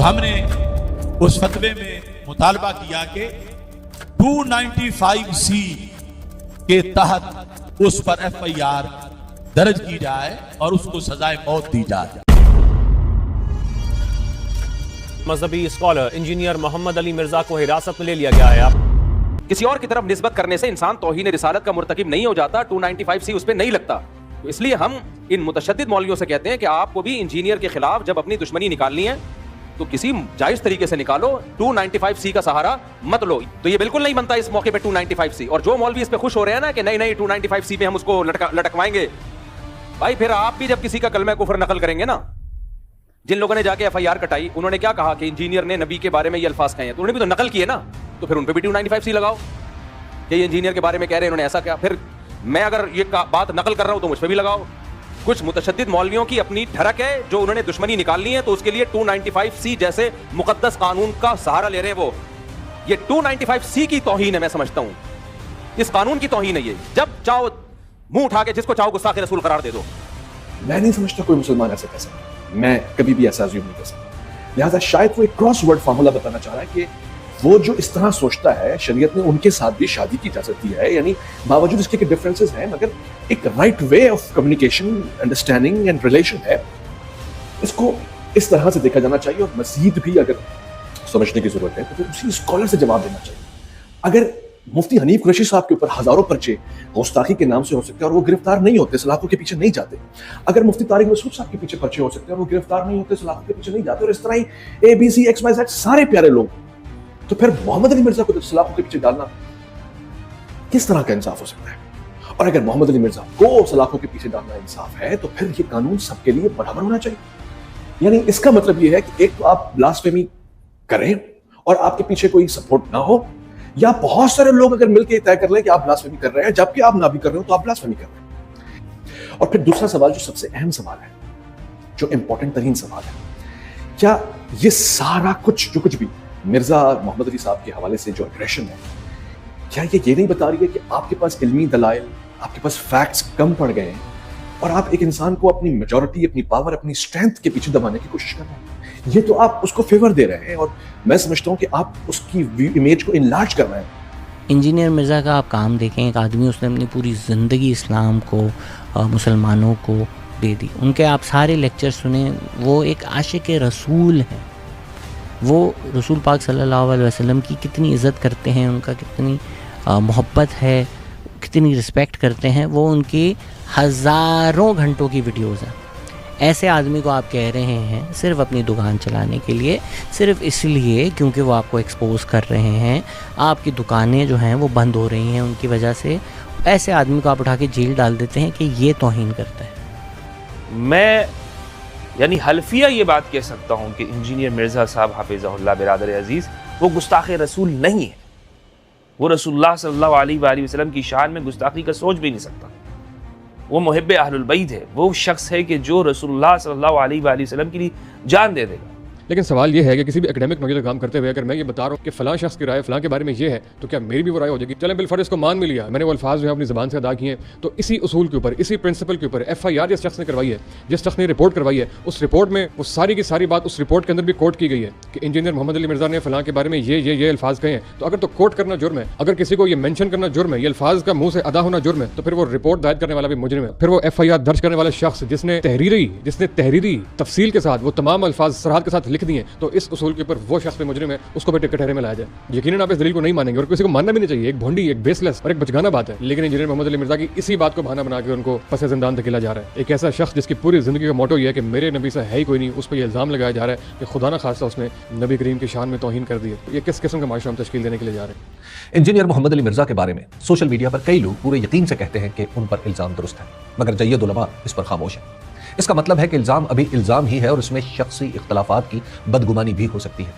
हमने उस फतवे में मुतालबा किया कि 295C के तहत उस पर FIR दर्ज की जाए और उसको सजाए मौत दी जाए। मजहबी स्कॉलर इंजीनियर मोहम्मद अली मिर्जा को हिरासत में ले लिया गया है। किसी और की तरफ निस्बत करने से इंसान तौहीन रिसालत का मुर्तकिब नहीं हो जाता, 295C उस पर नहीं लगता। तो इसलिए हम इन मुतशद्दिद मौलवियों से कहते हैं कि आपको भी इंजीनियर के खिलाफ जब अपनी दुश्मनी निकालनी है तो किसी जायज तरीके से निकालो, 295C का सहारा मत लो। तो ये बिल्कुल नहीं बनता इस मौके पे 295C। और जो मौलवी इस पे खुश हो रहे हैं ना कि नहीं नहीं 295C में हम उसको लटकवाएंगे, भाई फिर आप भी जब किसी का कलमा कुफर नकल करेंगे ना, जिन लोगों ने जाके FIR कटाई उन्होंने क्या कहा कि इंजीनियर ने नबी के बारे में ये अल्फाज कहे हैं, तो उन्होंने भी तो नकल किए ना, तो फिर उन पे भी 295C लगाओ कि ये इंजीनियर के बारे में कह रहे हैं, इन्होंने ऐसा क्या। फिर मैं अगर ये बात नकल कर रहा हूं तो मुझ पे भी लगाओ। कुछ मुतशद्दिद मौलवियों की अपनी ठरक है जो उन्होंने दुश्मनी निकालनी है, तो उसके लिए 295C जैसे मुकद्दस कानून का सहारा ले रहे हैं। वो ये 295C की तौहीन है, मैं समझता हूं इस कानून की तौहीन है ये। जब चाहो मुंह उठा के जिसको चाहो गुस्ताखे रसूल करार दे दो। मैं नहीं समझता कोई मुसलमान ऐसा कर सकता, मैं कभी भी ऐसा अज्यूम नहीं कर सकता। लिहाजा शायद वो एक क्रॉस वर्ड फार्मूला बताना चाह रहा है कि वो जो इस तरह सोचता है, शरीयत ने उनके साथ भी शादी की इजाजत दी है, यानी बावजूद इसके कि डिफरेंसेस हैं मगर एक right way of communication, understanding and relation है। इसको इस तरह से देखा जाना चाहिए और मजीद भी अगर समझने की जरूरत है तो फिर उसी स्कॉलर से जवाब देना चाहिए। अगर मुफ्ती हनीफ कुरैशी साहब के ऊपर हजारों पर्चे गुस्ताखी के नाम से हो सकते हैं और वो गिरफ्तार नहीं होते, सलाखों के पीछे नहीं जाते, अगर मुफ्ती तारिक मसूद साहब के पीछे पर्चे हो सकते हैं और वो गिरफ्तार नहीं होते, सलाखों के पीछे नहीं जाते, और इस तरह ही ABC XYZ सारे प्यारे लोग, तो फिर मोहम्मद अली मिर्जा को सलाखों के पीछे डालना किस तरह का इंसाफ हो सकता है? और अगर मोहम्मद अली मिर्जा को सलाखों के पीछे डालना इंसाफ है तो फिर ये कानून सबके लिए बराबर होना चाहिए। यानी इसका मतलब ये है कि एक तो आप ब्लास्फेमी करें और आपके पीछे कोई सपोर्ट ना हो, या बहुत सारे लोग अगर मिलकर तय कर लें कि आप ब्लास्फेमी कर रहे हैं जबकि आप ना भी कर रहे हो तो आप ब्लास्फेमी कर रहे हैं। और फिर दूसरा सवाल जो सबसे अहम सवाल है, जो इंपॉर्टेंट तरीन सवाल है, क्या ये सारा कुछ जो कुछ भी मिर्जा और मोहम्मद अली साहब के हवाले से जो एग्रेशन है, क्या ये नहीं बता रही है कि आपके पास इल्मी दलाइल, आपके पास फैक्ट्स कम पड़ गए हैं और आप एक इंसान को अपनी मेजॉरिटी, अपनी पावर, अपनी स्ट्रेंथ के पीछे दबाने की कोशिश कर रहे हैं? ये तो आप उसको फेवर दे रहे हैं और मैं समझता हूं कि आप उसकी इमेज को इनलार्ज कर रहे हैं। इंजीनियर मिर्ज़ा का आप काम देखें, एक आदमी उसने अपनी पूरी ज़िंदगी इस्लाम को, मुसलमानों को दे दी। उनके आप सारे लेक्चर सुने, वो एक आशिक रसूल हैं। वो रसूल पाक सल्लल्लाहु अलैहि वसल्लम की कितनी इज़्ज़त करते हैं, उनका कितनी मोहब्बत है, कितनी रिस्पेक्ट करते हैं। वो उनकी हज़ारों घंटों की वीडियोज़ हैं। ऐसे आदमी को आप कह रहे हैं सिर्फ अपनी दुकान चलाने के लिए, सिर्फ इसलिए क्योंकि वो आपको एक्सपोज कर रहे हैं, आपकी दुकानें जो हैं वो बंद हो रही हैं उनकी वजह से, ऐसे आदमी को आप उठा के जेल डाल देते हैं कि ये तौहीन करता है। मैं यानी हल्फिया ये बात कह सकता हूँ कि इंजीनियर मिर्ज़ा साहब हाफिज़हुल्लाह बिरादर अजीज़ वो गुस्ताख़ रसूल नहीं है। वो रसूलुल्लाह सल्लल्लाहु अलैहि वसल्लम की शान में गुस्ताखी का सोच भी नहीं सकता। वो मुहिब्बे अहलुल बैत है, वो शख्स है कि जो रसूलुल्लाह सल्लल्लाहु अलैहि वसल्लम के लिए जान दे देगा। लेकिन सवाल ये है कि किसी भी एकेडमिक नौकरी का काम करते हुए अगर मैं ये बता रहा हूँ कि फलां शख्स की राय फलां के बारे में ये है, तो क्या मेरी भी वो राय हो जाएगी? चलें बिलफर्ज इसको मान भी लिया, मैंने वो अल्फाज जो है अपनी ज़बान से अदा किए, तो इसी उसूल के ऊपर, इसी प्रिंसिपल के ऊपर FIR जिस शख्स ने करवाई है, जिस शख्स ने रिपोर्ट करवाई है, उस रिपोर्ट में वो सारी की सारी बात उस रिपोर्ट के अंदर भी कोट की गई है कि इंजीनियर मोहम्मद अली मिर्जा ने फलां के बारे में ये अल्फाज कहे हैं। तो अगर तो कोट करना जुर्म है, अगर किसी को ये मेंशन करना जुर्म है, ये अल्फाज का मुंह से अदा होना जुर्म है, तो फिर वो रिपोर्ट दायर करने वाला भी मुजरिम है। फिर वो FIR दर्ज करने वाला शख्स जिसने तहरीरी तफसील के साथ वो तमाम अल्फाज सरहद के साथ लिख दिए, तो इस उसूल के ऊपर वो शख्स पे मुजरिम है, उसको भी कटहरे में लाया जाए। यकीनन आप इस दलील को नहीं मानेंगे और किसी को मानना भी नहीं चाहिए, एक भोंडी, एक बेसलेस और एक बचगाना बात है। लेकिन इंजीनियर मोहम्मद अली मिर्जा की इसी बात को बहाना बना के उनको पसे ज़िंदान धकेला जा रहा है। एक ऐसा शख्स जिसकी पूरी जिंदगी का मोटो ये है कि मेरे नबी से है ही कोई नहीं, उस पर यह इल्ज़ाम लगाया जा रहा है कि खुदा ना खास्ता उसने नबी करीम की शान में तौहीन कर दी है। ये किस किस्म का माशरा हम तश्कील देने के लिए जा रहे हैं? इंजीनियर मोहम्मद अली मिर्जा के बारे में सोशल मीडिया पर कई लोग पूरे यकीन से कहते हैं कि उन पर इल्ज़ाम दुरुस्त है, मगर जय्यद उलमा इस पर खामोश है। इसका मतलब है कि इल्ज़ाम अभी इल्ज़ाम ही है और इसमें शख्सी इख्तलाफात की बदगुमानी भी हो सकती है।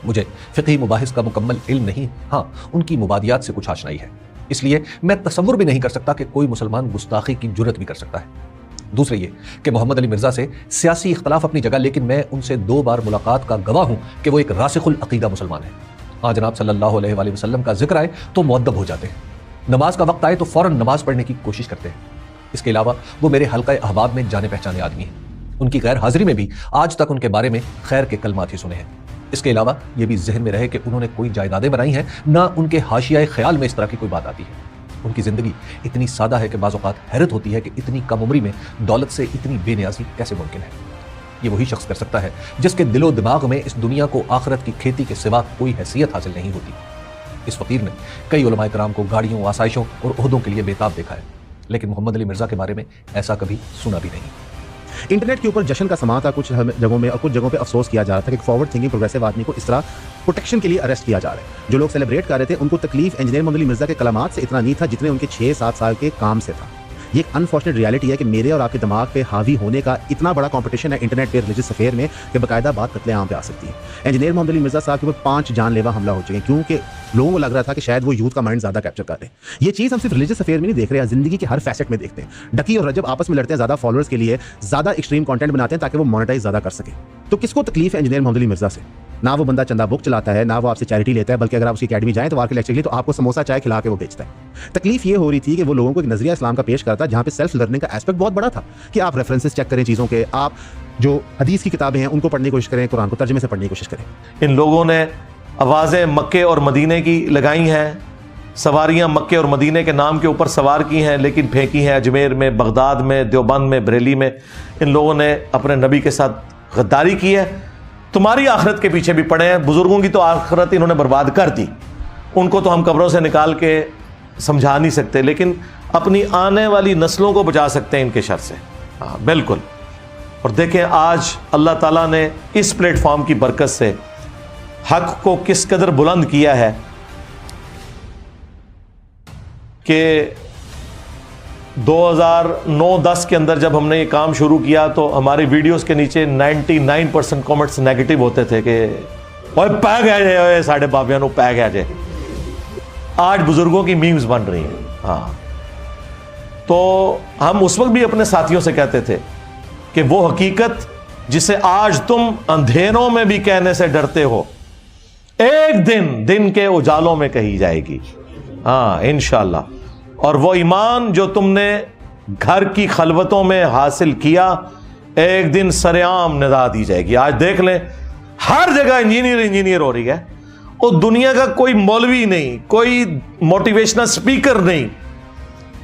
मुझे फ़िक़ही मुबाहिस का मुकम्मल इल्म नहीं, हाँ उनकी मुबादियात से कुछ आशनाई है, इसलिए मैं तसव्वुर भी नहीं कर सकता कि कोई मुसलमान गुस्ताखी की जुर्रत भी कर सकता है। दूसरे ये कि मोहम्मद अली मिर्ज़ा से सियासी इख्तलाफ अपनी जगह, लेकिन मैं उनसे 2 बार मुलाकात का गवाह हूँ कि वो एक रासिखुल अक़ीदा मुसलमान है। हाँ जनाब सल्लल्लाहु अलैहि वसल्लम का जिक्र आए तो मुअद्दब हो जाते हैं, नमाज का वक्त आए तो फ़ौरन नमाज पढ़ने की कोशिश करते हैं। इसके अलावा वो मेरे हल्का अहबाब में जाने पहचाने आदमी हैं। ان کی غیر حاضری میں بھی آج تک ان کے بارے میں خیر کے کلمات ہی سنے ہیں۔ اس کے علاوہ یہ بھی ذہن میں رہے کہ انہوں نے کوئی جائیدادیں بنائی ہیں، نہ ان کے حاشیۂ خیال میں اس طرح کی کوئی بات آتی ہے۔ ان کی زندگی اتنی سادہ ہے کہ بعض اوقات حیرت ہوتی ہے کہ اتنی کم عمری میں دولت سے اتنی بے نیازی کیسے ممکن ہے۔ یہ وہی شخص کر سکتا ہے جس کے دل و دماغ میں اس دنیا کو آخرت کی کھیتی کے سوا کوئی حیثیت حاصل نہیں ہوتی۔ اس فقیر نے کئی علماء کرام کو گاڑیوں، آسائشوں اور عہدوں کے لیے بےتاب دیکھا ہے، لیکن محمد علی مرزا کے بارے میں ایسا کبھی سنا بھی نہیں۔ انٹرنیٹ کے اوپر جشن کا سما تھا کچھ جگہوں میں، اور کچھ جگہوں پہ افسوس کیا جا رہا تھا کہ فارورڈ تھنکنگ پروگریسو آدمی کو اس طرح پروٹیکشن کے لیے اریسٹ کیا جا رہا ہے۔ جو لوگ سیلیبریٹ کر رہے تھے ان کو تکلیف انجینئر محمد علی مرزا کے کلمات سے اتنا نہیں تھا جتنے ان کے 6-7 سال کے کام سے تھا۔ یہ ایک انفارچونیٹ ریالٹی ہے کہ میرے اور آپ کے دماغ پہ حاوی ہونے کا اتنا بڑا کمپٹیشن ہے انٹرنیٹ پہ ریلیجس افیئر میں کہ باقاعدہ بات قتل عام پہ آ سکتی ہے۔ انجینئر محمد علی مرزا صاحب کے اوپر 5 جان لیوا حملہ ہو چکے ہیں کیونکہ لوگوں کو لگ رہا تھا کہ شاید وہ یوتھ کا مائنڈ زیادہ کیپچر کر رہے ہیں۔ یہ چیز ہم صرف ریلیجس افیئر میں نہیں دیکھ رہے ہیں، زندگی کے ہر فیسٹ میں دیکھتے ہیں۔ ڈکی اور رجب آپس میں لڑتے ہیں زیادہ فالوورز کے لیے، زیادہ ایکسٹریم کنٹینٹ بناتے ہیں تاکہ وہ مونیٹائز زیادہ کر سکیں۔ تو کس کو تکلیف ہے انجینئر محمد علی مرزا سے؟ نہ وہ بندہ چندہ بک چلاتا ہے، نہ وہ آپ سے چیریٹی لیتا ہے، بلکہ اگر آپ اس کی اکیڈمی جائیں تو وہاں کے لیکچر کے لیے تو آپ کو سموسہ چائے کھلا کے وہ بیچتا ہے۔ تکلیف یہ ہو رہی تھی کہ وہ لوگوں کو ایک نظریہ اسلام کا پیش کرتا جہاں پہ سیلف لرننگ کا ایسپیکٹ بہت بڑا تھا کہ آپ ریفرنسز چیک کریں چیزوں کے، آپ جو حدیث کی کتابیں ہیں ان کو پڑھنے کی کوشش کریں، قرآن کو ترجمے سے پڑھنے کی کوشش کریں۔ ان لوگوں نے آوازیں مکے اور مدینے کی لگائی ہیں، سواریاں مکے اور مدینے کے نام کے اوپر سوار کی ہیں، لیکن پھینکی ہیں اجمیر میں، بغداد میں، دیوبند میں، بریلی میں۔ ان لوگوں نے اپنے نبی کے ساتھ غداری کی ہے۔ تمہاری آخرت کے پیچھے بھی پڑے ہیں، بزرگوں کی تو آخرت انہوں نے برباد کر دی، ان کو تو ہم قبروں سے نکال کے سمجھا نہیں سکتے، لیکن اپنی آنے والی نسلوں کو بچا سکتے ہیں ان کے شر سے۔ ہاں بالکل۔ اور دیکھیں آج اللہ تعالیٰ نے اس پلیٹ فارم کی برکت سے حق کو کس قدر بلند کیا ہے کہ 2009-10 کے اندر جب ہم نے یہ کام شروع کیا تو ہماری ویڈیوز کے نیچے 99% کامنٹس نیگیٹو ہوتے تھے کہ اوے پہ گیا جائے ساڑھے بابیاں نو پہ گیا جائے۔ آج بزرگوں کی میمز بن رہی ہیں۔ ہاں تو ہم اس وقت بھی اپنے ساتھیوں سے کہتے تھے کہ وہ حقیقت جسے آج تم اندھیروں میں بھی کہنے سے ڈرتے ہو، ایک دن کے اجالوں میں کہی جائے گی۔ ہاں انشاءاللہ۔ اور وہ ایمان جو تم نے گھر کی خلوتوں میں حاصل کیا، ایک دن سرعام ندا دی جائے گی۔ آج دیکھ لیں ہر جگہ انجینئر ہو رہی ہے، اور دنیا کا کوئی مولوی نہیں، کوئی موٹیویشنل سپیکر نہیں،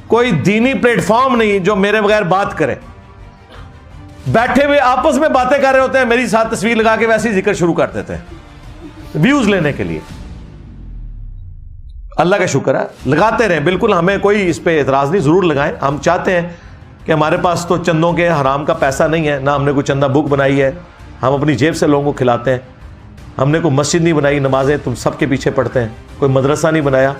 کوئی دینی پلیٹ فارم نہیں جو میرے بغیر بات کرے۔ بیٹھے ہوئے آپس میں باتیں کر رہے ہوتے ہیں، میری ساتھ تصویر لگا کے ویسے ہی ذکر شروع کر دیتے ہیں ویوز لینے کے لیے۔ اللہ کا شکر ہے، لگاتے رہیں، بالکل ہمیں کوئی اس پہ اعتراض نہیں، ضرور لگائیں۔ ہم چاہتے ہیں کہ ہمارے پاس تو چندوں کے حرام کا پیسہ نہیں ہے، نہ ہم نے کوئی چندہ بک بنائی ہے، ہم اپنی جیب سے لوگوں کو کھلاتے ہیں۔ ہم نے کوئی مسجد نہیں بنائی، نمازیں تم سب کے پیچھے پڑھتے ہیں، کوئی مدرسہ نہیں بنایا،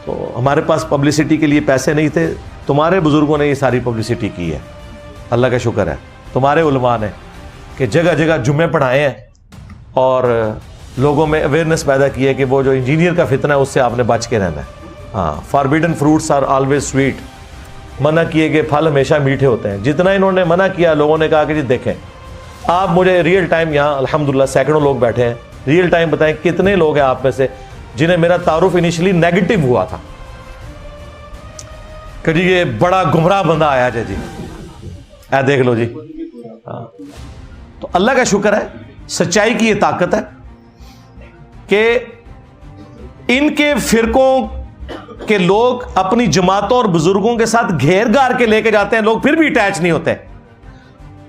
تو ہمارے پاس پبلسٹی کے لیے پیسے نہیں تھے، تمہارے بزرگوں نے یہ ساری پبلسٹی کی ہے۔ اللہ کا شکر ہے تمہارے علماء نے کہ جگہ جگہ جمعے پڑھائے ہیں اور لوگوں میں اویئرنیس پیدا کی ہے کہ وہ جو انجینئر کا فتنہ ہے اس سے آپ نے بچ کے رہنا ہے۔ ہاں، forbidden fruits are always sweet, منع کیے گئے پھل ہمیشہ میٹھے ہوتے ہیں۔ جتنا انہوں نے منع کیا، لوگوں نے کہا کہ جی دیکھیں آپ مجھے ریئل ٹائم، یہاں الحمدللہ سینکڑوں لوگ بیٹھے ہیں، ریئل ٹائم بتائیں کتنے لوگ ہیں آپ میں سے جنہیں میرا تعارف انیشلی نیگیٹو ہوا تھا کہ جی یہ بڑا گمراہ بندہ آیا جی، اے دیکھ لو جی۔ تو اللہ کا شکر ہے، سچائی کی یہ طاقت ہے کہ ان کے فرقوں کے لوگ اپنی جماعتوں اور بزرگوں کے ساتھ گھیر گار کے لے کے جاتے ہیں، لوگ پھر بھی اٹیچ نہیں ہوتے۔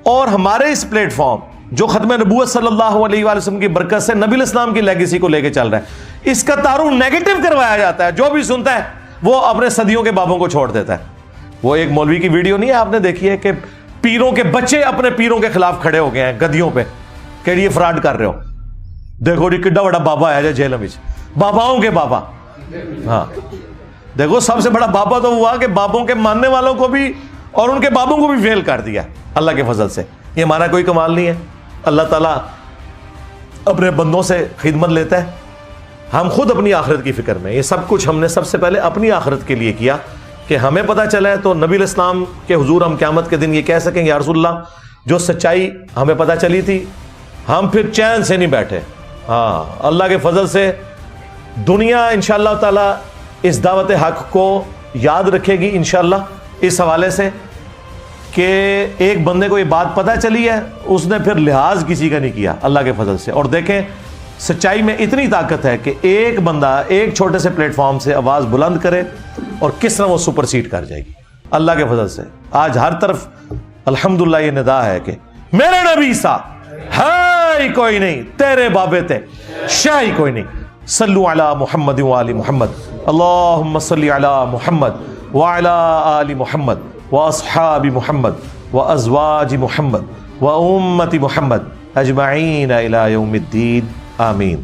اور ہمارے اس پلیٹ فارم جو ختم نبوت صلی اللہ علیہ وآلہ وسلم کی برکت سے نبی الاسلام کی لیگیسی کو لے کے چل رہا ہے، اس کا تعارف نیگیٹو کروایا جاتا ہے۔ جو بھی سنتا ہے وہ اپنے صدیوں کے بابوں کو چھوڑ دیتا ہے۔ وہ ایک مولوی کی ویڈیو نہیں ہے، آپ نے دیکھی ہے کہ پیروں کے بچے اپنے پیروں کے خلاف کھڑے ہو گئے ہیں گدیوں پہ کہ یہ فراڈ کر رہے ہو، دیکھو جی کڈا بڑا بابا آیا جائے جیل میں، باباؤں کے بابا۔ ہاں دیکھو سب سے بڑا بابا تو ہوا کہ بابوں کے ماننے والوں کو بھی اور ان کے بابوں کو بھی فیل کر دیا اللہ کے فضل سے۔ یہ ہمارا کوئی کمال نہیں ہے، اللہ تعالیٰ اپنے بندوں سے خدمت لیتا ہے۔ ہم خود اپنی آخرت کی فکر میں، یہ سب کچھ ہم نے سب سے پہلے اپنی آخرت کے لیے کیا کہ ہمیں پتہ چلا ہے تو نبی الاسلام کے حضور ہم قیامت کے دن یہ کہہ سکیں یا رسول اللہ جو سچائی ہمیں پتہ چلی تھی، ہم پھر چین سے نہیں بیٹھے۔ ہاں اللہ کے فضل سے دنیا انشاءاللہ تعالیٰ اس دعوت حق کو یاد رکھے گی انشاءاللہ، اس حوالے سے کہ ایک بندے کو یہ بات پتہ چلی ہے، اس نے پھر لحاظ کسی کا نہیں کیا اللہ کے فضل سے. اور دیکھیں سچائی میں اتنی طاقت ہے کہ ایک بندہ ایک چھوٹے سے پلیٹ فارم سے آواز بلند کرے اور کس طرح وہ سپرسیڈ کر جائے گی اللہ کے فضل سے. آج ہر طرف الحمدللہ یہ ندا ہے کہ میرے نبی سا ہے ہی کوئی نہیں، تیرے بابے تے شاہ ہی کوئی نہیں. صلو علی محمد وآل محمد، اللہم صلی علی محمد وعلی آل محمد واصحاب محمد وازواج محمد وامت محمد اجمعین الی یوم الدین آمین.